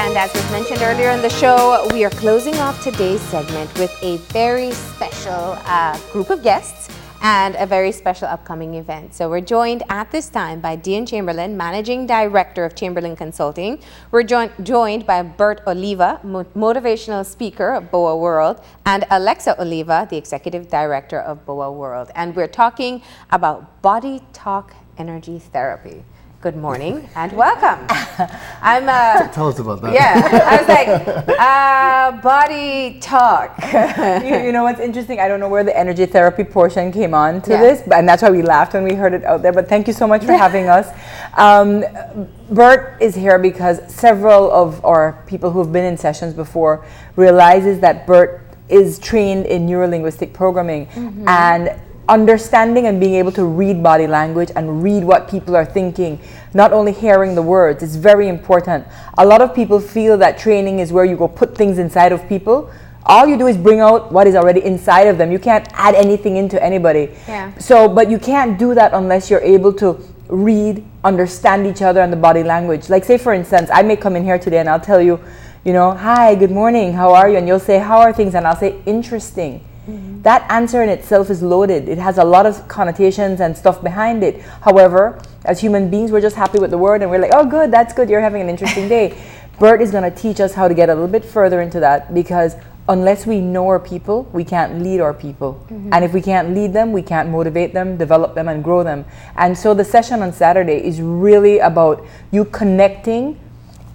And as was mentioned earlier in the show, we are closing off today's segment with a very special group of guests and a very special upcoming event. So we're joined at this time by Dean Chamberlain, Managing Director of Chamberlain Consulting. We're joined by Bert Oliva, Motivational Speaker of Bowa World, and Alexa Oliva, the Executive Director of Bowa World. And we're talking about Body Talk Energy Therapy. Good morning and welcome. Tell us about that. Yeah, I was like, body talk. You know what's interesting? I don't know where the energy therapy portion came on to this, and that's why we laughed when we heard it out there. But thank you so much for having us. Bert is here because several of our people who have been in sessions before realizes that Bert is trained in neuro-linguistic programming and understanding and being able to read body language and read what people are thinking, not only hearing the words, is very important. A lot of people feel that training is where you go put things inside of people. All you do is bring out what is already inside of them. You can't add anything into anybody. Yeah. So, but you can't do that unless you're able to read, understand each other and the body language. Like say for instance, I may come in here today and I'll tell you, hi, good morning, how are you? And you'll say, how are things? And I'll say, interesting. That answer in itself is loaded. It has a lot of connotations and stuff behind it. However, as human beings, we're just happy with the word and we're like, oh good, that's good, you're having an interesting day. Bert is going to teach us how to get a little bit further into that, because unless we know our people, we can't lead our people. And if we can't lead them, we can't motivate them, develop them and grow them. And so the session on Saturday is really about you connecting,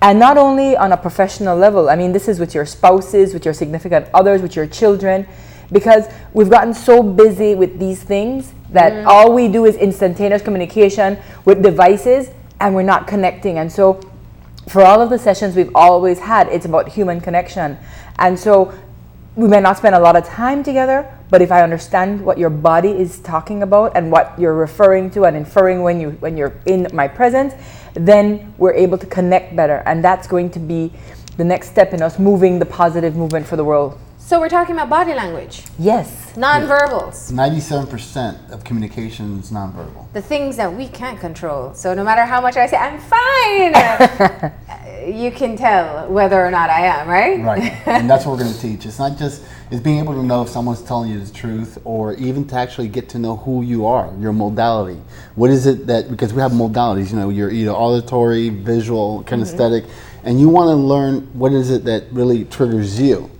and not only on a professional level. I mean, this is with your spouses, with your significant others, with your children, because we've gotten so busy with these things that all we do is instantaneous communication with devices and we're not connecting. And so for all of the sessions we've always had, it's about human connection. And so we may not spend a lot of time together, but if I understand what your body is talking about and what you're referring to and inferring when you're in my presence, then we're able to connect better. And that's going to be the next step in us moving the positive movement for the world. So we're talking about body language. Yes. Non-verbals. 97% of communication is nonverbal. The things that we can't control. So no matter how much I say, I'm fine, you can tell whether or not I am, right? Right. And that's what we're going to teach. It's not just, it's being able to know if someone's telling you the truth, or even to actually get to know who you are, your modality. What is it that, because we have modalities, you're either auditory, visual, kinesthetic, and you want to learn what is it that really triggers you.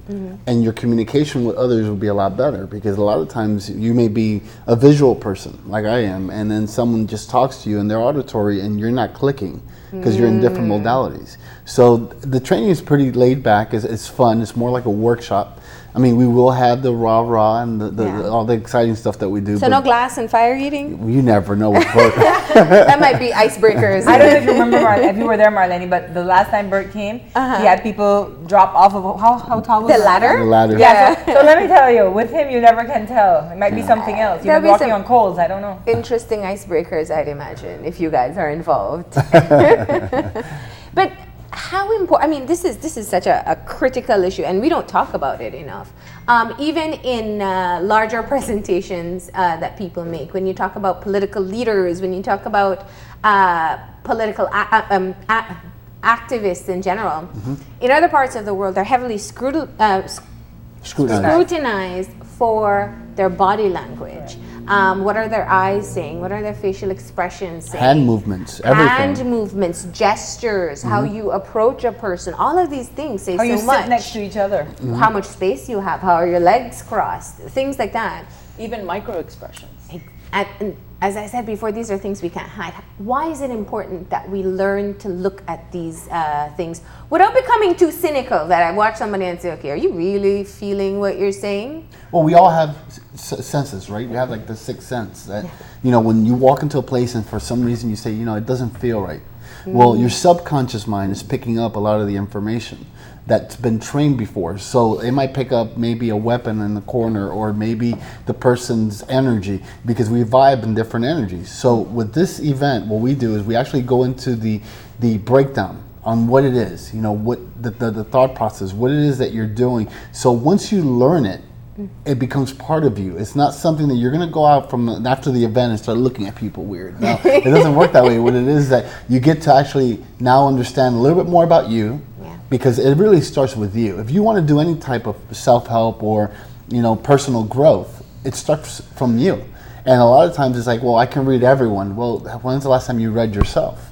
And your communication with others will be a lot better, because a lot of times you may be a visual person like I am, and then someone just talks to you and they're auditory and you're not clicking because you're in different modalities. So the training is pretty laid back. It's fun. It's more like a workshop. I mean, we will have the rah-rah and all the exciting stuff that we do. So no glass and fire eating? You never know with Bert. That might be icebreakers. I don't know if you remember, if you were there, Marlene, but the last time Bert came, he had people drop off of, how tall was the ladder? The ladder. Yeah, so let me tell you, with him, you never can tell. It might be something else. You've been walking on coals, I don't know. Interesting icebreakers, I'd imagine, if you guys are involved. But how important, I mean, this is such a critical issue, and we don't talk about it enough. Even in larger presentations that people make, when you talk about political leaders, when you talk about political activists in general, in other parts of the world, they're heavily scrutinized for their body language. What are their eyes saying? What are their facial expressions saying? Hand movements, everything. Hand movements, gestures, how you approach a person. All of these things say so much. How you sit next to each other. How much space you have. How are your legs crossed? Things like that. Even micro expressions. And as I said before, these are things we can't hide. Why is it important that we learn to look at these things without becoming too cynical, that I watch somebody and say, okay, are you really feeling what you're saying? Well, we all have senses, right? We have like the sixth sense that, when you walk into a place and for some reason you say, it doesn't feel right. Well, your subconscious mind is picking up a lot of the information that's been trained before. So it might pick up maybe a weapon in the corner, or maybe the person's energy, because we vibe in different energies. So with this event, what we do is we actually go into the breakdown on what it is, what the thought process, what it is that you're doing. So once you learn it, it becomes part of you. It's not something that you're going to go out from after the event and start looking at people weird. No, it doesn't work that way. What it is that you get to actually now understand a little bit more about you, because it really starts with you. If you want to do any type of self-help or, personal growth, it starts from you. And a lot of times it's like, well, I can read everyone. Well, when's the last time you read yourself?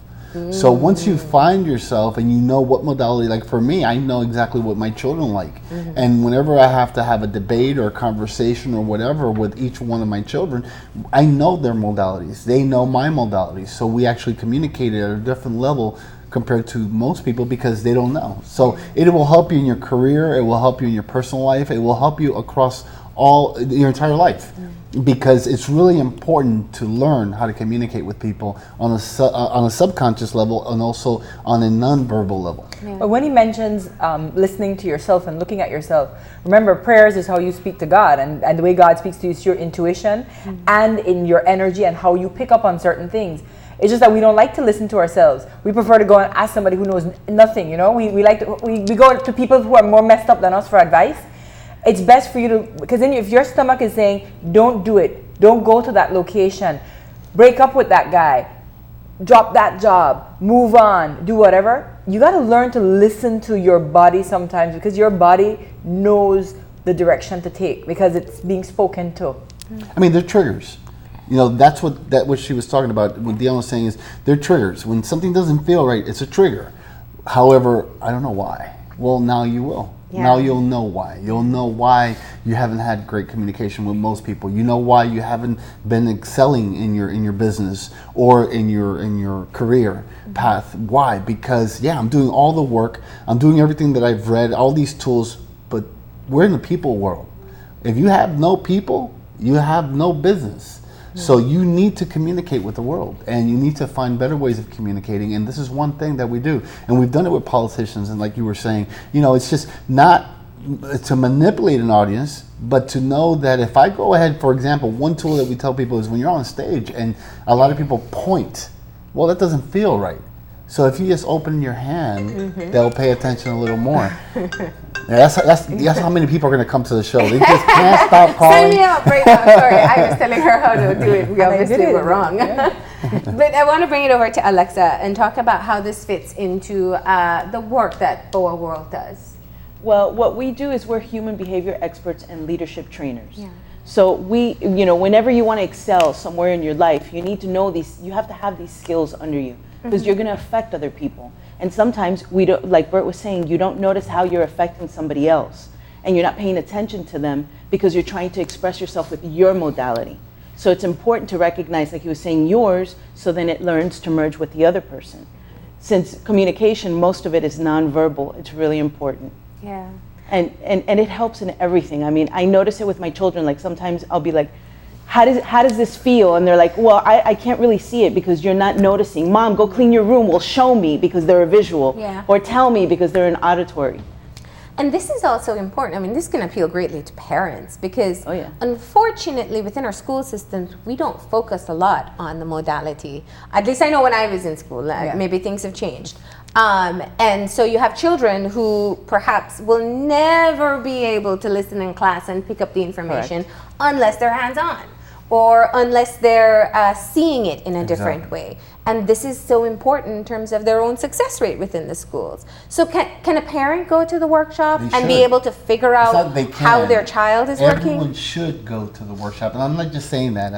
So once you find yourself and you know what modality, like for me, I know exactly what my children like. And whenever I have to have a debate or a conversation or whatever with each one of my children, I know their modalities. They know my modalities. So we actually communicate at a different level compared to most people because they don't know. So it will help you in your career. It will help you in your personal life. It will help you across your entire life. Because it's really important to learn how to communicate with people on a subconscious level and also on a nonverbal level. But when he mentions listening to yourself and looking at yourself, remember, prayers is how you speak to God, and the way God speaks to you is your intuition and in your energy and how you pick up on certain things. It's just that we don't like to listen to ourselves. We prefer to go and ask somebody who knows nothing. We like to, we go to people who are more messed up than us for advice. It's best for you to, because then if your stomach is saying, don't do it, don't go to that location, break up with that guy, drop that job, move on, do whatever, you got to learn to listen to your body sometimes, because your body knows the direction to take because it's being spoken to. I mean, they're triggers. That's what she was talking about. What Dion was saying is they're triggers. When something doesn't feel right, it's a trigger. However, I don't know why. Well, now you will. Yeah. Now you'll know why. You'll know why you haven't had great communication with most people. You know why you haven't been excelling in your business or in your career path. Why? Because I'm doing all the work. I'm doing everything that I've read, all these tools, but we're in the people world. If you have no people, you have no business. So you need to communicate with the world, and you need to find better ways of communicating. And this is one thing that we do, and we've done it with politicians. And like you were saying, it's just not to manipulate an audience, but to know that if I go ahead, for example, one tool that we tell people is when you're on stage and a lot of people point, well, that doesn't feel right. So if you just open your hand, they'll pay attention a little more. That's how many people are going to come to the show. They just can't stop calling. Sign me up right now. Sorry, I was telling her how to do it. We obviously were wrong. But I want to bring it over to Alexa and talk about how this fits into the work that Bowa World does. Well, what we do is we're human behavior experts and leadership trainers. Yeah. So we, whenever you want to excel somewhere in your life, you need to know these, you have to have these skills under you because you're going to affect other people. And sometimes we don't, like Bert was saying, you don't notice how you're affecting somebody else and you're not paying attention to them because you're trying to express yourself with your modality. So it's important to recognize, like he was saying, yours, so then it learns to merge with the other person. Since communication, most of it is nonverbal, it's really important. Yeah. And it helps in everything. I mean, I notice it with my children. Like sometimes I'll be like, how does this feel? And they're like, well, I can't really see it because you're not noticing. Mom, go clean your room. Well, show me because they're a visual. Yeah. Or tell me because they're an auditory. And this is also important. I mean, this can appeal greatly to parents because unfortunately within our school systems, we don't focus a lot on the modality. At least I know when I was in school, maybe things have changed. And so you have children who perhaps will never be able to listen in class and pick up the information unless they're hands-on or unless they're seeing it in a different way. And this is so important in terms of their own success rate within the schools. So can a parent go to the workshop and be able to figure out how their child is working? Everyone should go to the workshop. And I'm not just saying that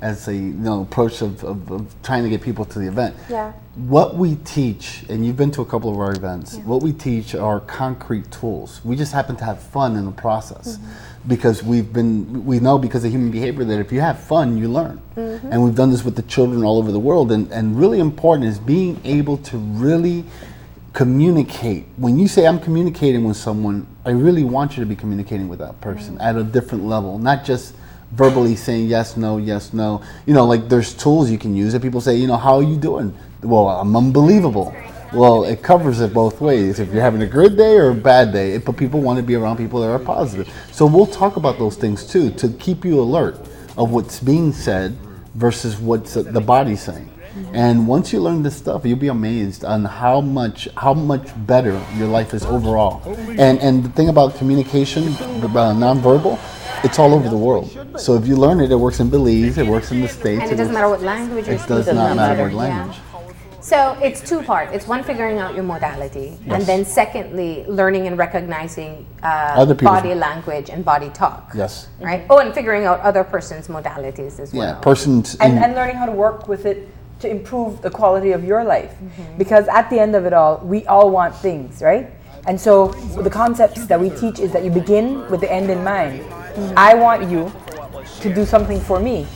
as a approach of trying to get people to the event. Yeah. What we teach, and you've been to a couple of our events, what we teach are concrete tools. We just happen to have fun in the process. Because we know because of human behavior that if you have fun, you learn. And we've done this with the children all over the world. And really important is being able to really communicate. When you say I'm communicating with someone, I really want you to be communicating with that person at a different level, not just verbally saying yes, no, yes, no. Like there's tools you can use that people say, how are you doing? Well, I'm unbelievable. Well, it covers it both ways. If you're having a good day or a bad day, but people want to be around people that are positive. So we'll talk about those things too, to keep you alert of what's being said versus what the body's saying. And once you learn this stuff, you'll be amazed on how much better your life is overall. And the thing about communication, nonverbal, it's all over the world. So if you learn it, it works in Belize, it works in the States. And it doesn't matter what language you're speaking. It does not matter what language. So it's two parts. It's one, figuring out your modality, and Yes. then secondly, learning and recognizing Other people's- body language and body talk. Yes. Right. Oh, and figuring out other person's modalities as well. Yeah, persons. And learning how to work with it to improve the quality of your life. Because at the end of it all, we all want things, right? And so the concepts that we teach is that you begin with the end in mind. I want you to do something for me.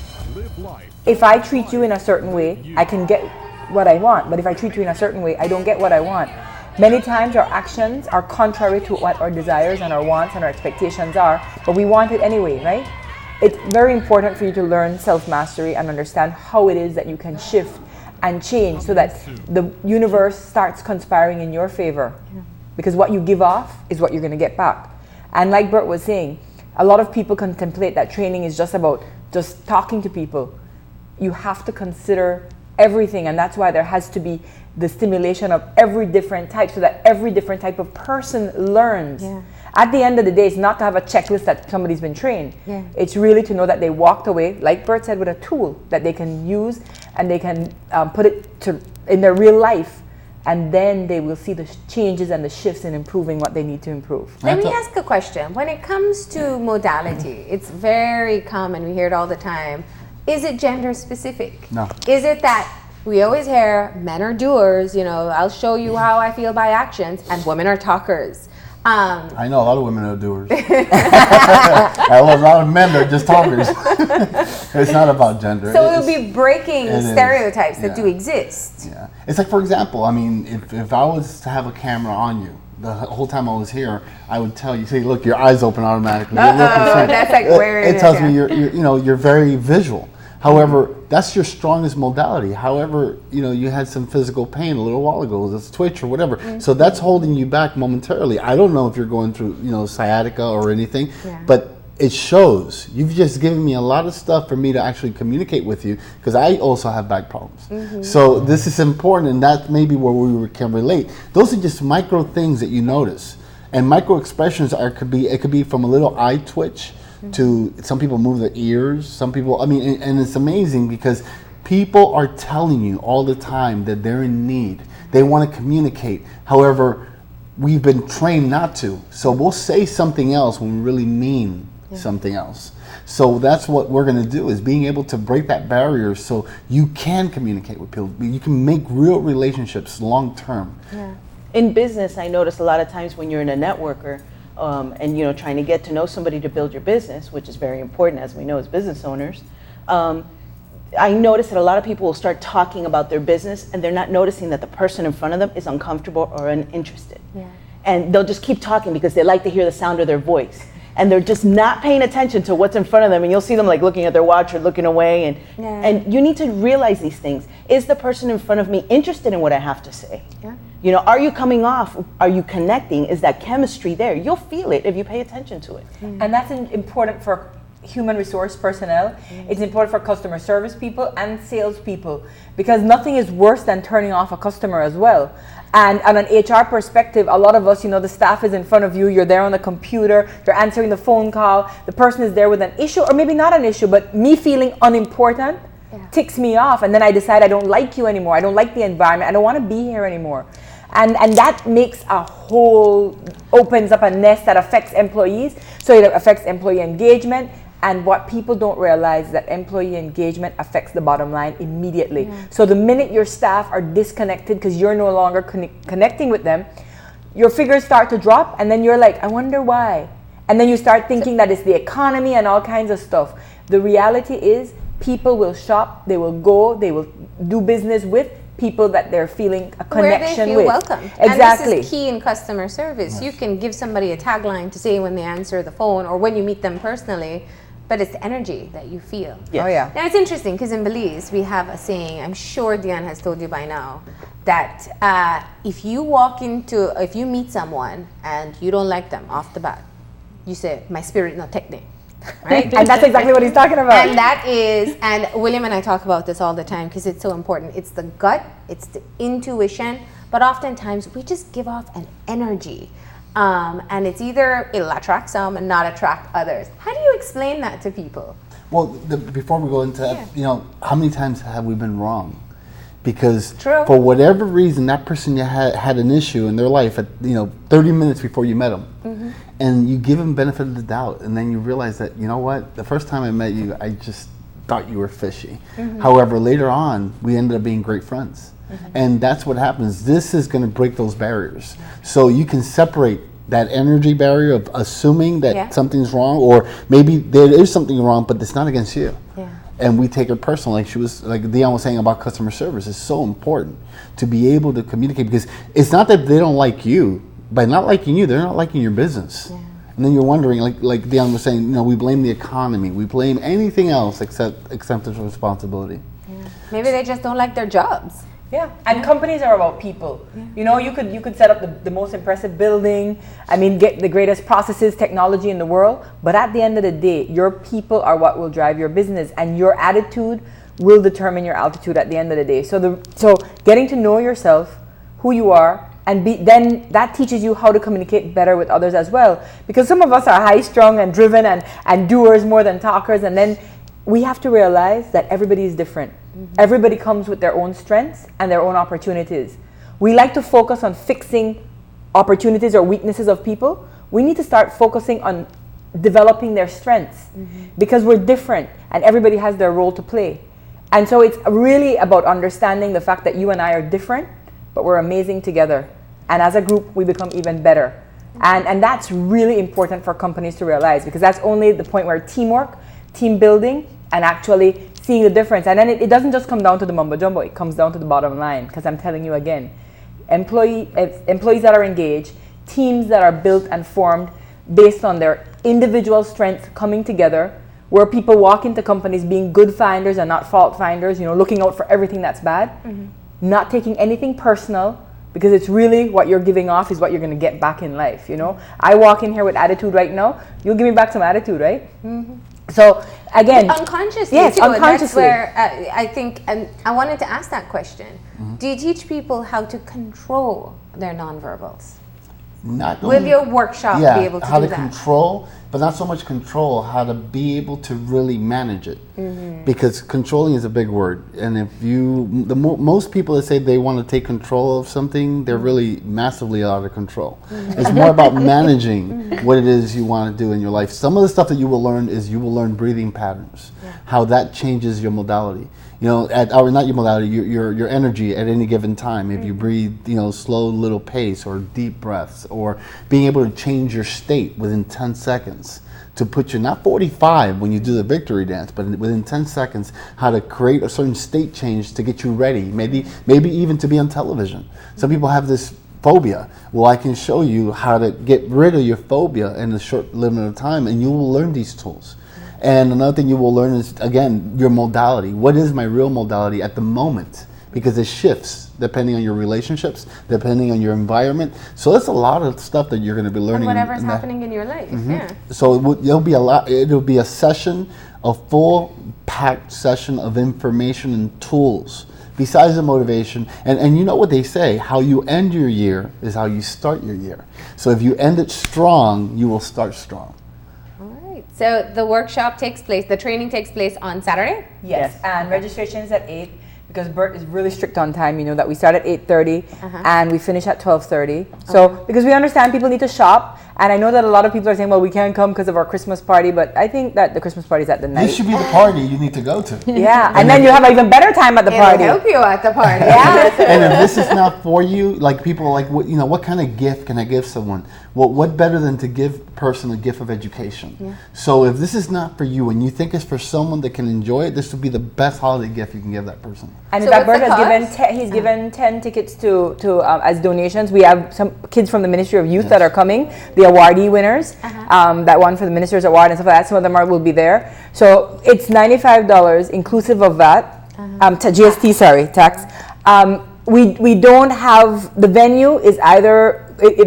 If I treat you in a certain way, I can get what I want. But if I treat you in a certain way, I don't get what I want. Many times our actions are contrary to what our desires and our wants and our expectations are, but we want it anyway, right? It's very important for you to learn self-mastery and understand how it is that you can shift and change so that the universe starts conspiring in your favor. Because what you give off is what you're going to get back. And like Bert was saying, a lot of people contemplate that training is just about just talking to people. You have to consider everything, and that's why there has to be the stimulation of every different type so that every different type of person learns. At the end of the day, it's not to have a checklist that somebody's been trained. It's really to know that they walked away, like Bert said, with a tool that they can use and they can put it in their real life, and then they will see the changes and the shifts in improving what they need to improve. Let me ask a question. When it comes to modality, it's very common, we hear it all the time. Is it gender specific? No. Is it that we always hear men are doers, I'll show you how I feel by actions, and women are talkers? I know a lot of women are doers. A lot of men are just talkers. It's not about gender. So it'll be breaking it is, stereotypes that yeah. do exist. Yeah. It's like, for example, I mean, if I was to have a camera on you, the whole time I was here, I would tell you, say, look, your eyes open automatically. You're looking straight. That's like where it tells me you're very visual. However, that's your strongest modality. However, you had some physical pain a little while ago, this twitch or whatever. So that's holding you back momentarily. I don't know if you're going through, sciatica or anything, but it shows. You've just given me a lot of stuff for me to actually communicate with you, because I also have back problems. So this is important, and that's maybe where we can relate. Those are just micro things that you notice, and micro expressions could be from a little eye twitch to some people move their ears, some people, and it's amazing because people are telling you all the time that they're in need. They want to communicate. However, we've been trained not to. So we'll say something else when we really mean something else. So that's what we're going to do, is being able to break that barrier so you can communicate with people. You can make real relationships long term. In business, I notice a lot of times when you're in a networker, and trying to get to know somebody to build your business, which is very important, as we know as business owners, I notice that a lot of people will start talking about their business and they're not noticing that the person in front of them is uncomfortable or uninterested. And they'll just keep talking because they like to hear the sound of their voice, and they're just not paying attention to what's in front of them, and you'll see them like looking at their watch or looking away, and you need to realize these things. Is the person in front of me interested in what I have to say? Are you coming off? Are you connecting? Is that chemistry there? You'll feel it if you pay attention to it. And that's important for human resource personnel. It's important for customer service people and sales people, because nothing is worse than turning off a customer as well. And on an HR perspective, a lot of us, the staff is in front of you, you're there on the computer, you're answering the phone call, the person is there with an issue, or maybe not an issue, but me feeling unimportant ticks me off, and then I decide I don't like you anymore, I don't like the environment, I don't want to be here anymore. And that makes opens up a nest that affects employees. So it affects employee engagement. And what people don't realize is that employee engagement affects the bottom line immediately. So the minute your staff are disconnected because you're no longer connecting with them, your figures start to drop, and then you're like, I wonder why. And then you start thinking that it's the economy and all kinds of stuff. The reality is people will shop, they will go, they will do business with people that they're feeling a connection with. Where they feel welcome. Exactly. And this is key in customer service. You can give somebody a tagline to say when they answer the phone or when you meet them personally, but it's the energy that you feel. Oh yeah. Now it's interesting because in Belize we have a saying, I'm sure Dion has told you by now, that if you meet someone and you don't like them off the bat, you say, my spirit no technique. Right? And that's exactly what he's talking about. And William and I talk about this all the time because it's so important. It's the gut, it's the intuition, but oftentimes we just give off an energy. And it's either it'll attract some and not attract others. How do you explain that to people? Well, before we go into that, how many times have we been wrong? because True. for whatever reason that person had an issue in their life at 30 minutes before you met them, and you give them benefit of the doubt, and then you realize that, you know what, the first time I met you, I just thought you were fishy. However, later on, we ended up being great friends. And that's what happens. This is going to break those barriers. So you can separate that energy barrier of assuming that something's wrong, or maybe there is something wrong, but it's not against you. And we take it personal. Like Dion was saying about customer service, it's so important to be able to communicate, because it's not that they don't like you. By not liking you, they're not liking your business. And then you're wondering, like Dion was saying, we blame the economy, we blame anything else except acceptance of responsibility. Maybe they just don't like their jobs. Yeah, and companies are about people. You could set up the most impressive building. I mean, get the greatest processes, technology in the world. But at the end of the day, your people are what will drive your business, and your attitude will determine your altitude at the end of the day. So getting to know yourself, who you are, and then that teaches you how to communicate better with others as well. Because some of us are high strung and driven and doers more than talkers, and then we have to realize that everybody is different. Everybody comes with their own strengths and their own opportunities. We like to focus on fixing opportunities or weaknesses of people. We need to start focusing on developing their strengths, because we're different and everybody has their role to play. And so it's really about understanding the fact that you and I are different, but we're amazing together. And as a group, we become even better. And that's really important for companies to realize, because that's only the point where teamwork, team building, and actually seeing the difference. And then it doesn't just come down to the mumbo jumbo, it comes down to the bottom line. Because I'm telling you again, employees that are engaged, teams that are built and formed based on their individual strengths coming together, where people walk into companies being good finders and not fault finders, looking out for everything that's bad, not taking anything personal, because it's really what you're giving off is what you're going to get back in life. I walk in here with attitude right now, you'll give me back some attitude, right? So again, unconsciously, yes, too. unconsciously. That's where I think, and I wanted to ask that question. Do you teach people how to control their nonverbals? Will your workshop be able to how do to that? control, but not so much control, how to be able to really manage it. Because controlling is a big word, and if most people that say they want to take control of something, they're really massively out of control. It's more about managing what it is you want to do in your life. Some of the stuff that you will learn breathing patterns, how that changes your modality. Or not your modality, your energy at any given time. If you breathe, slow little pace or deep breaths, or being able to change your state within 10 seconds to put you, not 45 when you do the victory dance, but within 10 seconds, how to create a certain state change to get you ready, maybe even to be on television. Some people have this phobia. Well, I can show you how to get rid of your phobia in a short limit of time, and you will learn these tools. And another thing you will learn is, again, your modality. What is my real modality at the moment? Because it shifts depending on your relationships, depending on your environment. So that's a lot of stuff that you're going to be learning. And whatever's happening in your life, So it'll be a lot. It'll be a session, a full-packed session of information and tools. Besides the motivation, and you know what they say, how you end your year is how you start your year. So if you end it strong, you will start strong. So the workshop the training takes place on Saturday? Yes, and registration is at 8, because Bert is really strict on time, that we start at 8:30 and we finish at 12:30. So because we understand people need to shop, and I know that a lot of people are saying, well, we can't come because of our Christmas party, but I think that the Christmas party is at the night. This should be the party you need to go to. Yeah, and then you have an even better time at the party. It'll help you at the party. And if this is not for you, like people are like, what kind of gift can I give someone? Well, what better than to give a person a gift of education? So if this is not for you and you think it's for someone that can enjoy it, this would be the best holiday gift you can give that person. And in fact, Bert has given 10 tickets to as donations. We have some kids from the Ministry of Youth that are coming, the awardee winners, that won for the Minister's Award and stuff like that. Some of them will be there. So it's $95 inclusive of that, GST, tax. We don't have, the venue is either,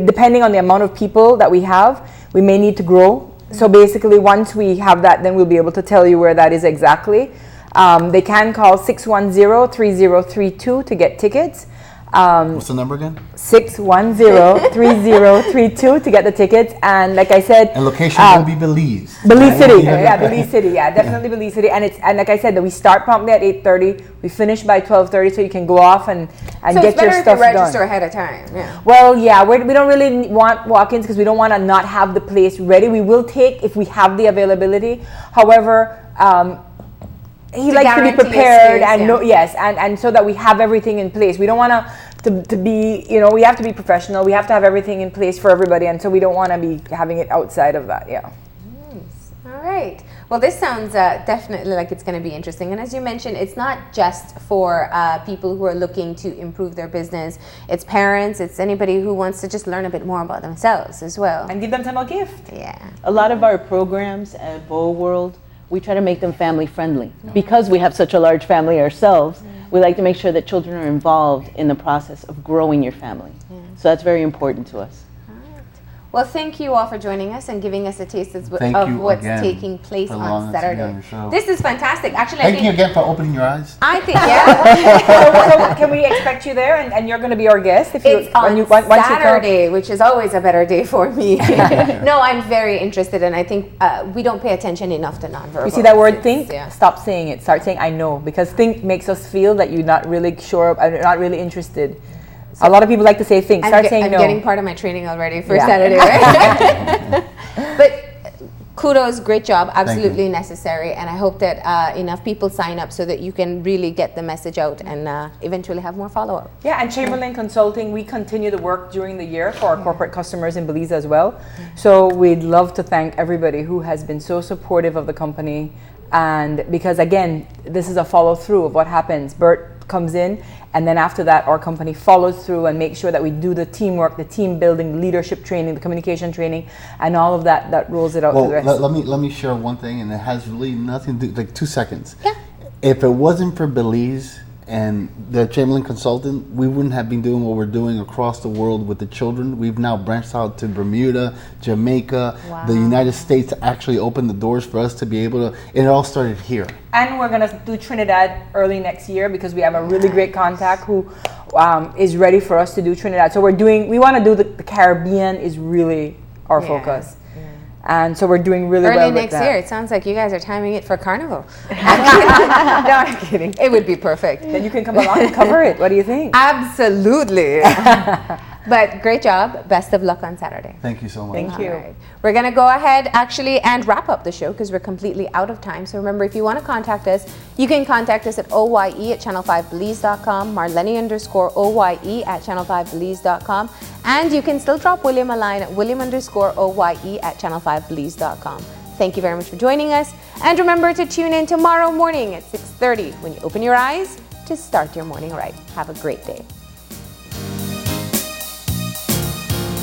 depending on the amount of people that we have, we may need to grow. So basically, once we have that, then we'll be able to tell you where that is exactly. They can call 610-3032 to get tickets. What's the number again? 610-3032 to get the tickets. And like I said, And location will be Belize. Belize City. Yeah, Belize City. Yeah, definitely Belize City. And like I said, that we start promptly at 8:30. We finish by 12:30, so you can go off and So get it's better your if stuff you register done. ahead of time. Yeah. Well, yeah, we don't really want walk-ins because we don't want to not have the place ready. We will take if we have the availability. However, he likes to be guarantee a prepared space, and yeah. know, yes, and so that we have everything in place. We don't want to be, we have to be professional. We have to have everything in place for everybody, and so we don't want to be having it outside of that. Yeah. Nice. All right. Well, this sounds definitely like it's going to be interesting. And as you mentioned, it's not just for people who are looking to improve their business. It's parents. It's anybody who wants to just learn a bit more about themselves as well. And give them some a gift. Yeah. A lot of our programs at Bowa World, we try to make them family friendly. Because we have such a large family ourselves, we like to make sure that children are involved in the process of growing your family. So that's very important to us. Well, thank you all for joining us and giving us a taste of Thank you what's again taking place for on allowing us to be Saturday. on your show. This is fantastic. Actually, Thank you again for opening your eyes. I think, yeah. So can we expect you there? And you're going to be our guest if It's on once you come? Saturday, which is always a better day for me. No, I'm very interested, and I think we don't pay attention enough to nonverbal. You see that word It's- think? yeah. Stop saying it. Start saying I know, because think makes us feel that you're not really sure, not really interested. A lot of people like to say think. Start saying I'm no. getting part of my training already for Yeah. Saturday, right? But kudos, great job, you. absolutely necessary, and I hope that enough people sign up so that you can really get the message out and eventually have more follow-up. Yeah, and Chamberlain Consulting, we continue the work during the year for our corporate customers in Belize as well. So we'd love to thank everybody who has been so supportive of the company. And because again, this is a follow through of what happens. Bert comes in, and then after that, our company follows through and makes sure that we do the teamwork, the team building, leadership training, the communication training, and all of that rolls it out to Well, the rest. let me share one thing, and it has really nothing to do, like 2 seconds. Yeah. If it wasn't for Belize and the Chamberlain Consultant, we wouldn't have been doing what we're doing across the world with the children. We've now branched out to Bermuda, Jamaica, the United States actually opened the doors for us to be able to, and it all started here. And we're gonna do Trinidad early next year because we have a really great contact who is ready for us to do Trinidad. So we want to do the Caribbean is really our focus. And so we're doing really well Early with next that. year, it sounds like you guys are timing it for Carnival. No, I'm kidding. It would be perfect. Then you can come along and cover it. What do you think? Absolutely. But great job. Best of luck on Saturday. Thank you so much. Thank you. All right. We're going to go ahead actually and wrap up the show because we're completely out of time. So remember, if you want to contact us, you can contact us at oye@channel5belize.com, Marlene_oye@channel5belize.com, and you can still drop William a line at William_oye@channel5belize.com. Thank you very much for joining us. And remember to tune in tomorrow morning at 6:30 when you open your eyes to start your morning right. Have a great day.